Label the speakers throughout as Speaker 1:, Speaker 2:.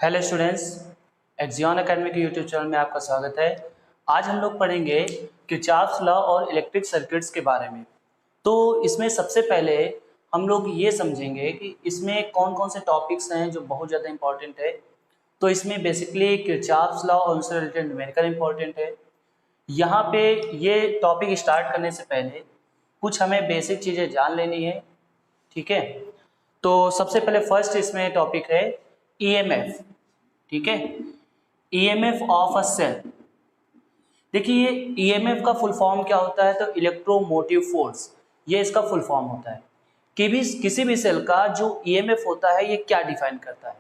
Speaker 1: Hello students, एक्जियन academy के YouTube channel में आपका स्वागत है। आज हम लोग पढ़ेंगे किरचॉफ्स लॉ और इलेक्ट्रिक सर्किट्स के बारे में। तो इसमें सबसे पहले हम लोग ये समझेंगे कि इसमें कौन कौन से टॉपिक्स हैं जो बहुत ज़्यादा इंपॉर्टेंट है। तो इसमें बेसिकली किरचॉफ्स लॉ और उससे रिलेटेड न्यूमेरिकल इंपॉर्टेंट है। यहाँ पे ये टॉपिक स्टार्ट करने से पहले कुछ हमें बेसिक चीज़ें जान लेनी है, ठीक है। तो सबसे पहले फर्स्ट इसमें टॉपिक है ईएमएफ, ठीक है। EMF of a cell. देखिए ईएमएफ का फुल फॉर्म क्या होता है, तो इलेक्ट्रोमोटिव फोर्स, ये इसका फुल फॉर्म होता है। कि भी किसी भी सेल का जो ईएमएफ होता है ये क्या डिफाइन करता है,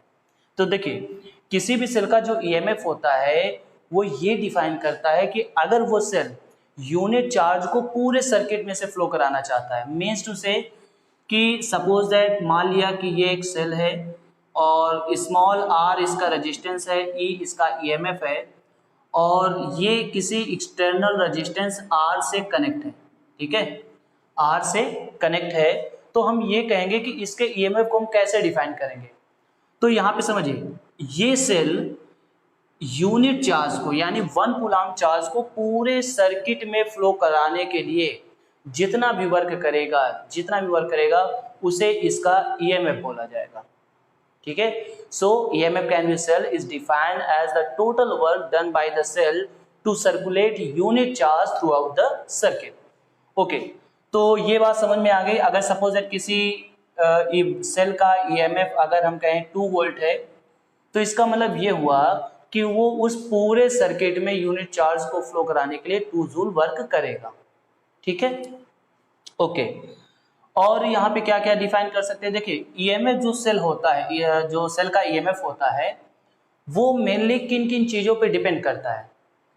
Speaker 1: तो देखिए किसी भी सेल का जो ईएमएफ होता है वो ये डिफाइन करता है कि अगर वो सेल यूनिट चार्ज को पूरे सर्किट में से फ्लो कराना चाहता है, मीन्स टू से कि सपोज दैट मान लिया कि ये एक सेल है और स्मॉल r इसका रेजिस्टेंस है, E इसका ईएमएफ है और ये किसी एक्सटर्नल रेजिस्टेंस R से कनेक्ट है, ठीक है, R से कनेक्ट है। तो हम ये कहेंगे कि इसके ईएमएफ को हम कैसे डिफाइन करेंगे। तो यहाँ पे समझिए ये सेल यूनिट चार्ज को यानी 1 कूलम्ब चार्ज को पूरे सर्किट में फ्लो कराने के लिए जितना भी वर्क करेगा उसे इसका ईएमएफ बोला जाएगा, ठीक है। So EMF can be cell is defined as the total work done by the cell to circulate unit charge throughout the circuit. Okay, तो ये बात समझ में आ गई। अगर सपोज दैट किसी सेल का ईएमएफ अगर हम कहें 2 वोल्ट है, तो इसका मतलब ये हुआ कि वो उस पूरे सर्किट में यूनिट चार्ज को फ्लो कराने के लिए 2 जूल वर्क करेगा, ठीक है। ओके, और यहाँ पे क्या क्या डिफाइन कर सकते हैं। देखिए ईएमएफ जो सेल होता है, जो सेल का ईएमएफ होता है वो मेनली किन किन चीज़ों पे डिपेंड करता है।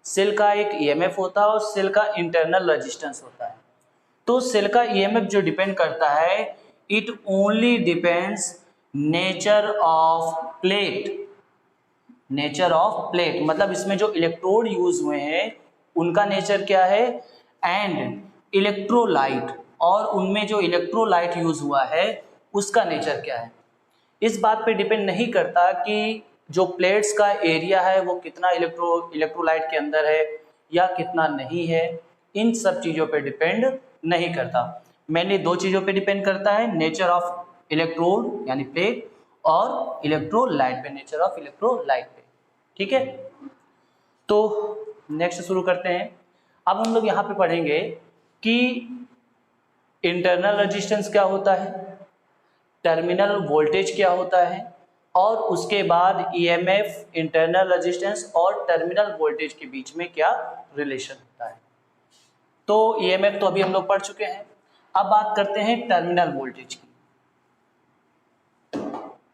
Speaker 1: सेल का एक ईएमएफ होता है और सेल का इंटरनल रेजिस्टेंस होता है। तो सेल का ईएमएफ जो डिपेंड करता है, it only depends nature of plate. Nature of plate मतलब इसमें जो इलेक्ट्रोड यूज हुए हैं उनका नेचर क्या है, एंड इलेक्ट्रोलाइट, और उनमें जो इलेक्ट्रोलाइट यूज हुआ है उसका नेचर क्या है। इस बात पे डिपेंड नहीं करता कि जो प्लेट्स का एरिया है वो कितना इलेक्ट्रोलाइट के अंदर है या कितना नहीं है। इन सब चीज़ों पे डिपेंड नहीं करता, मेनली 2 चीज़ों पे डिपेंड करता है, नेचर ऑफ इलेक्ट्रोड यानी प्लेट और इलेक्ट्रोलाइट पे, नेचर ऑफ इलेक्ट्रोलाइट पे, ठीक है। तो नेक्स्ट शुरू करते हैं। अब हम लोग यहाँ पे पढ़ेंगे कि इंटरनल रेजिस्टेंस क्या होता है, टर्मिनल वोल्टेज क्या होता है, और उसके बाद ईएमएफ, इंटरनल रेजिस्टेंस और टर्मिनल वोल्टेज के बीच में क्या रिलेशन होता है। तो ईएमएफ तो अभी हम लोग पढ़ चुके हैं। अब बात करते हैं टर्मिनल वोल्टेज की।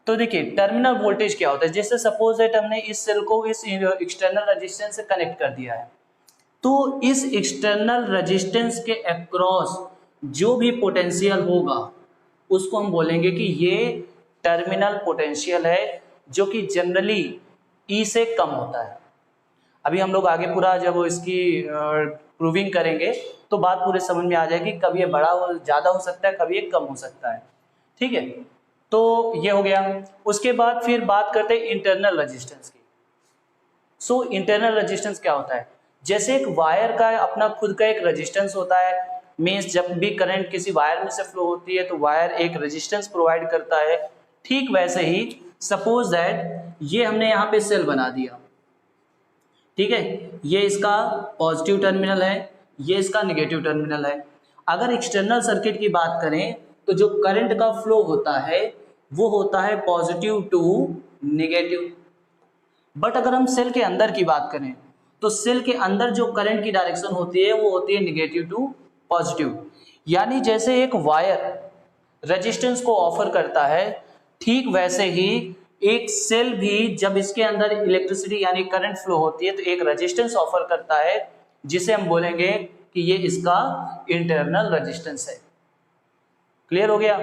Speaker 1: तो देखिए टर्मिनल वोल्टेज क्या होता है। जैसे सपोज दैट हमने इस सेल को इस एक्सटर्नल रेजिस्टेंस से कनेक्ट कर दिया है, तो इस एक्सटर्नल रेजिस्टेंस के अक्रॉस जो भी पोटेंशियल होगा उसको हम बोलेंगे कि ये टर्मिनल पोटेंशियल है, जो कि जनरली ई से कम होता है। अभी हम लोग आगे पूरा जब इसकी प्रूविंग करेंगे तो बात पूरे समझ में आ जाएगी, कभी ये ज़्यादा हो सकता है, कभी ये कम हो सकता है, ठीक है। तो ये हो गया। उसके बाद फिर बात करते हैं इंटरनल रेजिस्टेंस की। सो इंटरनल रेजिस्टेंस क्या होता है, जैसे एक वायर का अपना खुद का एक रेजिस्टेंस होता है, मीन्स जब भी करंट किसी वायर में से फ्लो होती है तो वायर एक रेजिस्टेंस प्रोवाइड करता है। ठीक वैसे ही सपोज दैट ये हमने यहाँ पे सेल बना दिया, ठीक है, ये इसका पॉजिटिव टर्मिनल है, ये इसका नेगेटिव टर्मिनल है। अगर एक्सटर्नल सर्किट की बात करें तो जो करंट का फ्लो होता है वो होता है पॉजिटिव टू नेगेटिव। बट अगर हम सेल के अंदर की बात करें तो सेल के अंदर जो करंट की डायरेक्शन होती है वो होती है नेगेटिव टू पॉजिटिव। यानी जैसे एक वायर रेजिस्टेंस को ऑफर करता है, ठीक वैसे ही एक सेल भी जब इसके अंदर इलेक्ट्रिसिटी यानी करंट फ्लो होती है तो एक रेजिस्टेंस ऑफर करता है, जिसे हम बोलेंगे कि ये इसका इंटरनल रेजिस्टेंस है। क्लियर हो गया।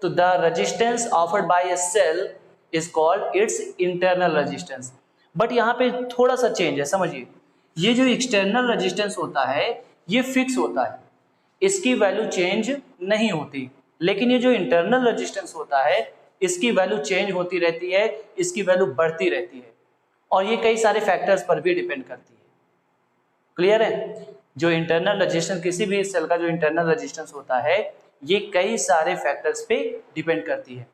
Speaker 1: तो the resistance offered by a cell is called its internal resistance. But यहाँ पे थोड़ा सा चेंज है, समझिए ये जो एक्सटर्नल रेजिस्टेंस होता है ये फिक्स होता है, इसकी वैल्यू चेंज नहीं होती, लेकिन ये जो इंटरनल रेजिस्टेंस होता है इसकी वैल्यू चेंज होती रहती है, इसकी वैल्यू बढ़ती रहती है, और ये कई सारे फैक्टर्स पर भी डिपेंड करती है। क्लियर है? जो इंटरनल रेजिस्टेंस, किसी भी सेल का जो इंटरनल रेजिस्टेंस होता है, ये कई सारे फैक्टर्स पे डिपेंड करती है।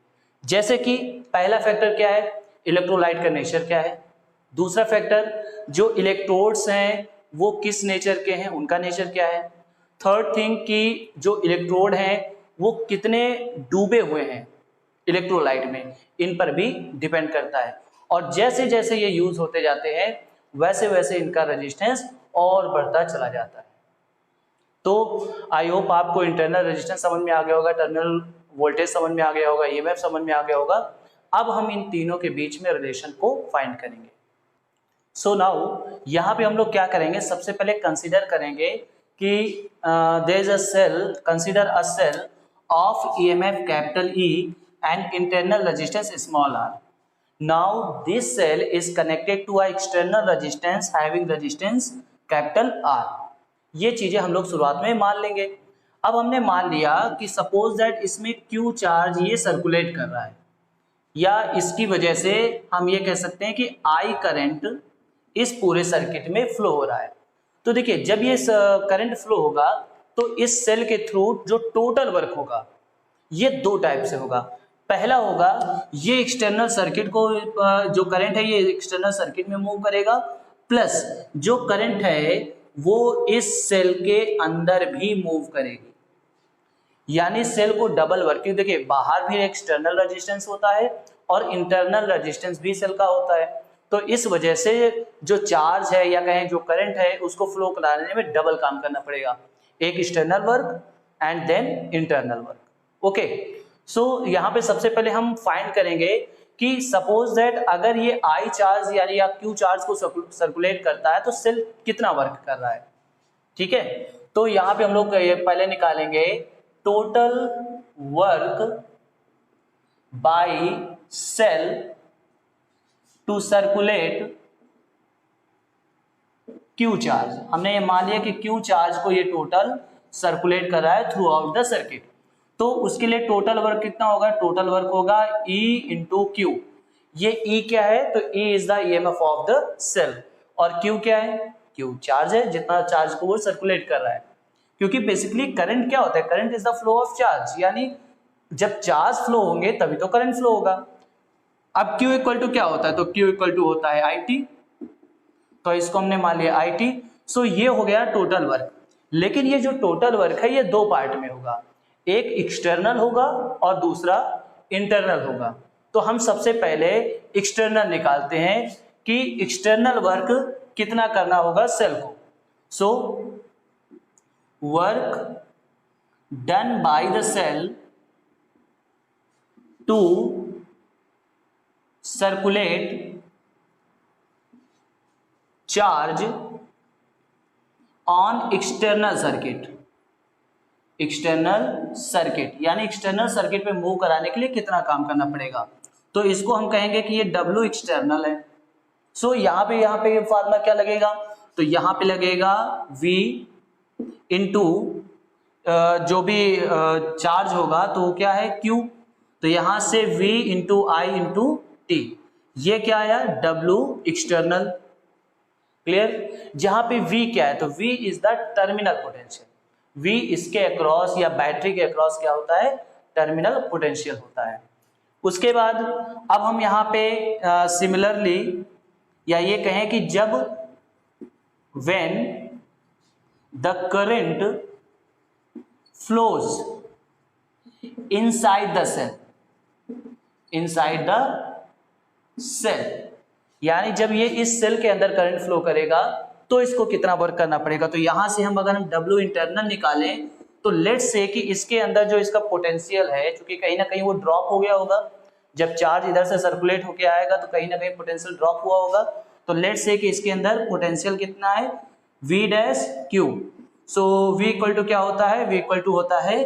Speaker 1: जैसे कि पहला फैक्टर क्या है, इलेक्ट्रोलाइट का नेचर क्या है। दूसरा फैक्टर, जो इलेक्ट्रोड्स हैं वो किस नेचर के हैं, उनका नेचर क्या है। थर्ड थिंग कि जो इलेक्ट्रोड हैं वो कितने डूबे हुए हैं इलेक्ट्रोलाइट में, इन पर भी डिपेंड करता है। और जैसे जैसे ये यूज होते जाते हैं वैसे वैसे इनका रेजिस्टेंस और बढ़ता चला जाता है। तो आई होप आपको इंटरनल रेजिस्टेंस समझ में आ गया होगा, टर्मिनल वोल्टेज समझ में आ गया होगा, ईएमएफ समझ में आ गया होगा। अब हम इन तीनों के बीच में रिलेशन को फाइंड करेंगे। सो नाउ यहाँ पे हम लोग क्या करेंगे, सबसे पहले कंसीडर करेंगे कि there is a cell, consider a cell of EMF capital E and internal resistance small R. Now this cell is connected to a external resistance having resistance capital R. ये चीजें हम लोग शुरुआत में मान लेंगे। अब हमने मान लिया कि सपोज दैट इसमें क्यू चार्ज ये सर्कुलेट कर रहा है, या इसकी वजह से हम ये कह सकते हैं कि आई करंट इस पूरे सर्किट में फ्लो हो रहा है। तो देखिए, जब ये करंट फ्लो होगा तो इस सेल के थ्रू जो टोटल वर्क होगा ये दो टाइप से होगा। पहला होगा, ये एक्सटर्नल सर्किट को, जो करंट है ये एक्सटर्नल सर्किट में मूव करेगा, प्लस जो करंट है वो इस सेल के अंदर भी मूव करेगी, यानी सेल को डबल वर्किंग। देखिए, बाहर भी एक्सटर्नल रेजिस्टेंस होता है और इंटरनल रेजिस्टेंस भी सेल का होता है। तो इस वजह से जो चार्ज है या कहें जो करंट है उसको फ्लो कराने में डबल काम करना पड़ेगा, एक external work and then internal work. Okay, so यहाँ पे सबसे पहले हम फाइंड करेंगे कि सपोज दैट अगर ये आई चार्ज यानी या क्यू चार्ज को सर्कुलेट करता है तो सेल कितना वर्क कर रहा है। ठीक है, तो यहाँ पे हम लोग पहले निकालेंगे total work by cell to circulate Q charge. हमने ये मान लिया कि क्यू चार्ज को ये टोटल सर्कुलेट कर रहा है थ्रू आउट द सर्किट, तो उसके लिए टोटल वर्क कितना होगा, टोटल वर्क होगा E इंटू क्यू। ये E क्या है, तो E is the EMF of the cell, और Q क्या है, Q चार्ज है, जितना चार्ज को वो सर्कुलेट कर रहा है। क्योंकि बेसिकली करंट क्या होता है, current is the flow of charge, यानी जब चार्ज फ्लो होंगे तभी तो करंट फ्लो होगा। अब Q इक्वल टू क्या होता है, तो Q इक्वल टू होता है IT, तो इसको हमने मान लिया IT। सो ये हो गया टोटल वर्क। लेकिन ये जो टोटल वर्क है ये दो पार्ट में होगा, एक एक्सटर्नल होगा और दूसरा इंटरनल होगा। तो हम सबसे पहले एक्सटर्नल निकालते हैं कि एक्सटर्नल वर्क कितना करना होगा सेल को। So work done by the cell to circulate charge on external circuit. External circuit यानी एक्सटर्नल सर्किट पे मूव कराने के लिए कितना काम करना पड़ेगा, तो इसको हम कहेंगे कि ये W एक्सटर्नल है। सो यहाँ पे ये फार्मूला क्या लगेगा, तो यहाँ पे लगेगा V इंटू जो भी चार्ज होगा तो वो क्या है Q, तो यहाँ से V into I into T, ये क्या आया W एक्सटर्नल। क्लियर? जहां पे V क्या है, तो V is the terminal potential. V इसके अक्रॉस या बैटरी के अक्रॉस क्या होता है, टर्मिनल पोटेंशियल होता है। उसके बाद अब हम यहाँ पे सिमिलरली या ये कहें कि जब when the current flows inside the cell, inside the cell, यानी जब ये इस सेल के अंदर करंट फ्लो करेगा तो इसको कितना वर्क करना पड़ेगा। तो यहां से हम अगर हम W इंटरनल निकालें तो लेट्स से कि इसके अंदर जो इसका पोटेंशियल है, क्योंकि कहीं ना कहीं वो ड्रॉप हो गया होगा, जब चार्ज इधर से सर्कुलेट होके आएगा तो कहीं ना कहीं पोटेंशियल ड्रॉप हुआ होगा। तो लेट्स से कि इसके अंदर पोटेंशियल कितना है, V dash Q। So V equal to क्या होता है, V इक्वल टू होता है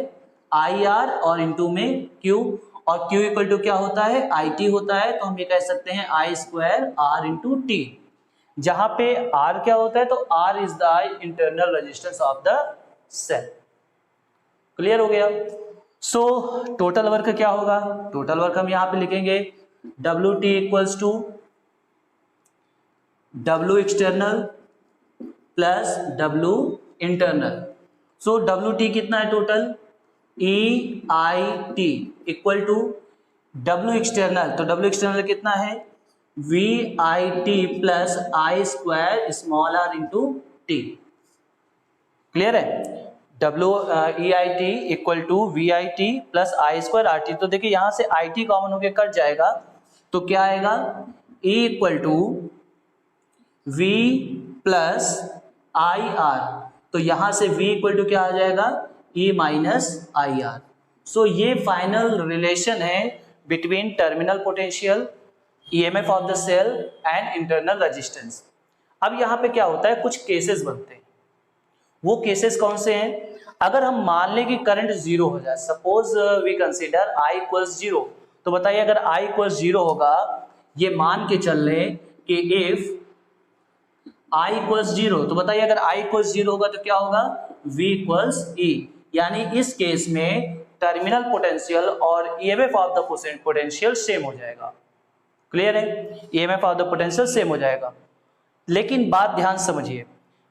Speaker 1: IR और इंटू में Q, और Q इक्वल टू क्या होता है, IT होता है। तो हम ये कह सकते हैं I square R into T, जहां पे R क्या होता है, तो R is the internal resistance of the cell. Clear हो गया? सो टोटल वर्क क्या होगा, टोटल वर्क हम यहाँ पे लिखेंगे WT equals to W external plus W internal. So WT कितना है total, EIT equal to W external, तो W एक्सटर्नल कितना है VIT plus I square small r into T. Clear है, EIT equal to VIT plus I square R T. तो देखिए यहां से IT कॉमन होके कट जाएगा तो क्या आएगा E equal to V plus I R, तो यहां से V इक्वल टू क्या आ जाएगा E minus I R. So ये फाइनल रिलेशन है between terminal potential, EMF of the cell and internal resistance. अब यहाँ पे क्या होता है, कुछ केसेस बनते हैं। वो केसेस कौन से हैं, अगर हम मान लें कि करंट जीरो हो जाए, suppose we consider I equals zero, तो बताइए अगर I इक्वल्स जीरो होगा, ये मान के चल रहे कि इफ I इक्वल्स जीरो, तो बताइए अगर I इक्वल्स जीरो होगा तो क्या होगा V इक्वल्स E, यानी इस केस में टर्मिनल पोटेंशियल और EMF of the potential same हो जाएगा। क्लियर है, EMF of the potential same हो जाएगा। लेकिन बात ध्यान समझिए,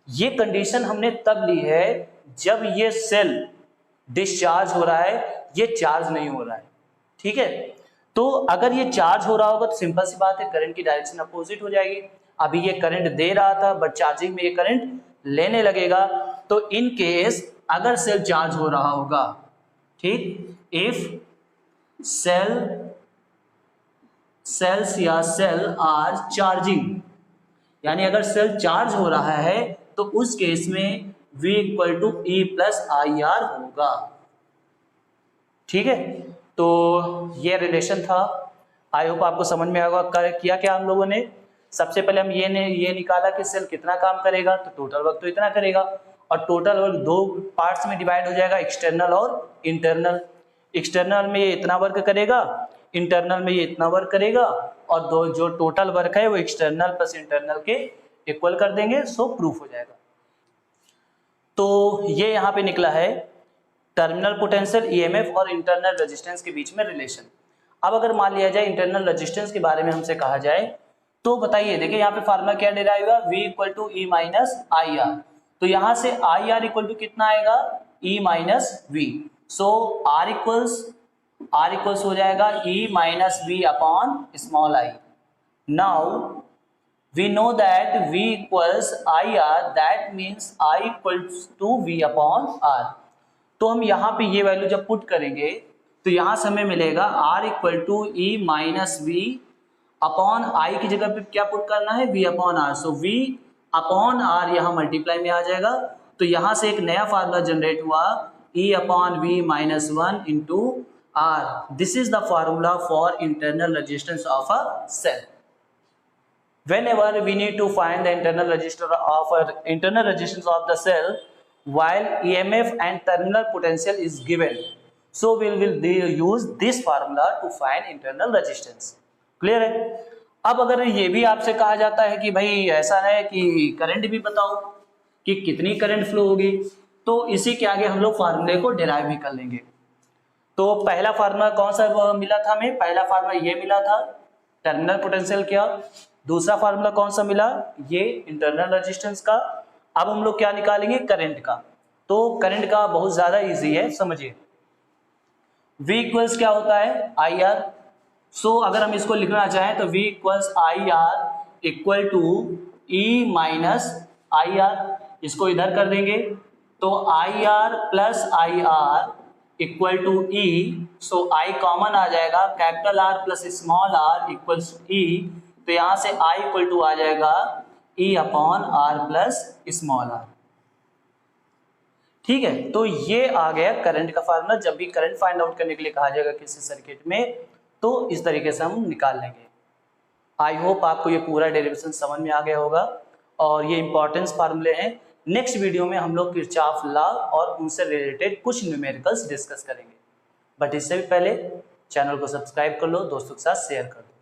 Speaker 1: ये कंडीशन हमने तब ली है जब ये सेल डिस्चार्ज हो रहा है, ये चार्ज नहीं हो रहा है। ठीक है, तो अगर ये चार्ज हो रहा होगा तो सिंपल सी बात है करंट की डायरेक्शन अपोजिट हो जाएगी। अभी ये करंट दे रहा था बट चार्जिंग में ये करंट लेने लगेगा। तो इन केस अगर सेल चार्ज हो रहा होगा, ठीक, इफ सेल्स या सेल आर चार्जिंग, यानी अगर सेल चार्ज हो रहा है तो उस केस में V equal to E plus I R होगा। ठीक है, तो ये रिलेशन था, आई होप आपको समझ में आएगा। किया क्या हम लोगों ने, सबसे पहले हम ये निकाला कि सेल कितना काम करेगा, तो टोटल वर्क तो इतना करेगा, और टोटल वर्क दो पार्ट्स में डिवाइड हो जाएगा, एक्सटर्नल और इंटरनल। एक्सटर्नल में ये इतना वर्क करेगा, इंटरनल में ये इतना वर्क करेगा, और दो जो टोटल वर्क है वो एक्सटर्नल प्लस इंटरनल के इक्वल कर देंगे, सो प्रूफ हो जाएगा। तो ये यहाँ पे निकला है टर्मिनल पोटेंशियल, EMF और इंटरनल रेजिस्टेंस के बीच में रिलेशन। अब अगर मान लिया जाए इंटरनल रेजिस्टेंस के बारे में हमसे कहा जाए, तो बताइए, देखिए यहाँ पे फार्मूला क्या डिराइव हुआ, V equal to E minus I R. तो यहाँ से आई आर इक्वल टू कितना आएगा, E माइनस V। सो R इक्वल्स हो जाएगा E minus V upon small I. Now we know that V equals IR, that means I equals to V upon R। तो हम यहाँ पे ये वैल्यू जब पुट करेंगे तो यहाँ से हमें मिलेगा R equal to E minus V upon I की जगह पे क्या पुट करना है, V upon R। So V upon R यहाँ मल्टीप्लाई में आ जाएगा, तो यहाँ से एक नया फार्मूला जनरेट हुआ, E upon V minus 1 into R। This is the formula for internal resistance of a cell. Whenever we need to find the internal resistance of the cell while EMF and terminal potential is given, so we will use this formula to find internal resistance। Clear है? अब अगर ये भी आपसे कहा जाता है कि भाई ऐसा है कि करंट भी बताओ कि कितनी करंट फ्लो होगी, तो इसी के आगे हम लोग फार्मूले को डिराइव भी कर लेंगे। तो पहला फार्मूला कौन सा मिला था हमें, पहला फार्मूला ये मिला था टर्मिनल पोटेंशियल क्या, दूसरा फार्मूला कौन सा मिला, ये इंटरनल रेजिस्टेंस का। अब हम लोग क्या निकालेंगे, करंट का। तो करंट का बहुत ज्यादा इजी है, समझिए। V इक्वल्स क्या होता है, IR। सो अगर हम इसको लिखना चाहें तो V equals IR equal to E minus IR। इसको इधर कर देंगे तो IR plus IR equal to E। So I common आ जाएगा, capital R plus small r equals E। तो यहां से I इक्वल टू आ जाएगा E upon R plus small r। ठीक है, तो ये आ गया करंट का फार्मूला। जब भी करंट फाइंड आउट करने के लिए कहा जाएगा किसी सर्किट में, तो इस तरीके से हम निकाल लेंगे। आई होप आपको ये पूरा डेरिवेशन समझ में आ गया होगा, और ये इंपॉर्टेंस फार्मूले हैं। नेक्स्ट वीडियो में हम लोग किरचॉफ लॉ और उनसे रिलेटेड कुछ न्यूमेरिकल्स डिस्कस करेंगे। बट इससे भी पहले चैनल को सब्सक्राइब कर लो, दोस्तों के साथ शेयर कर दो।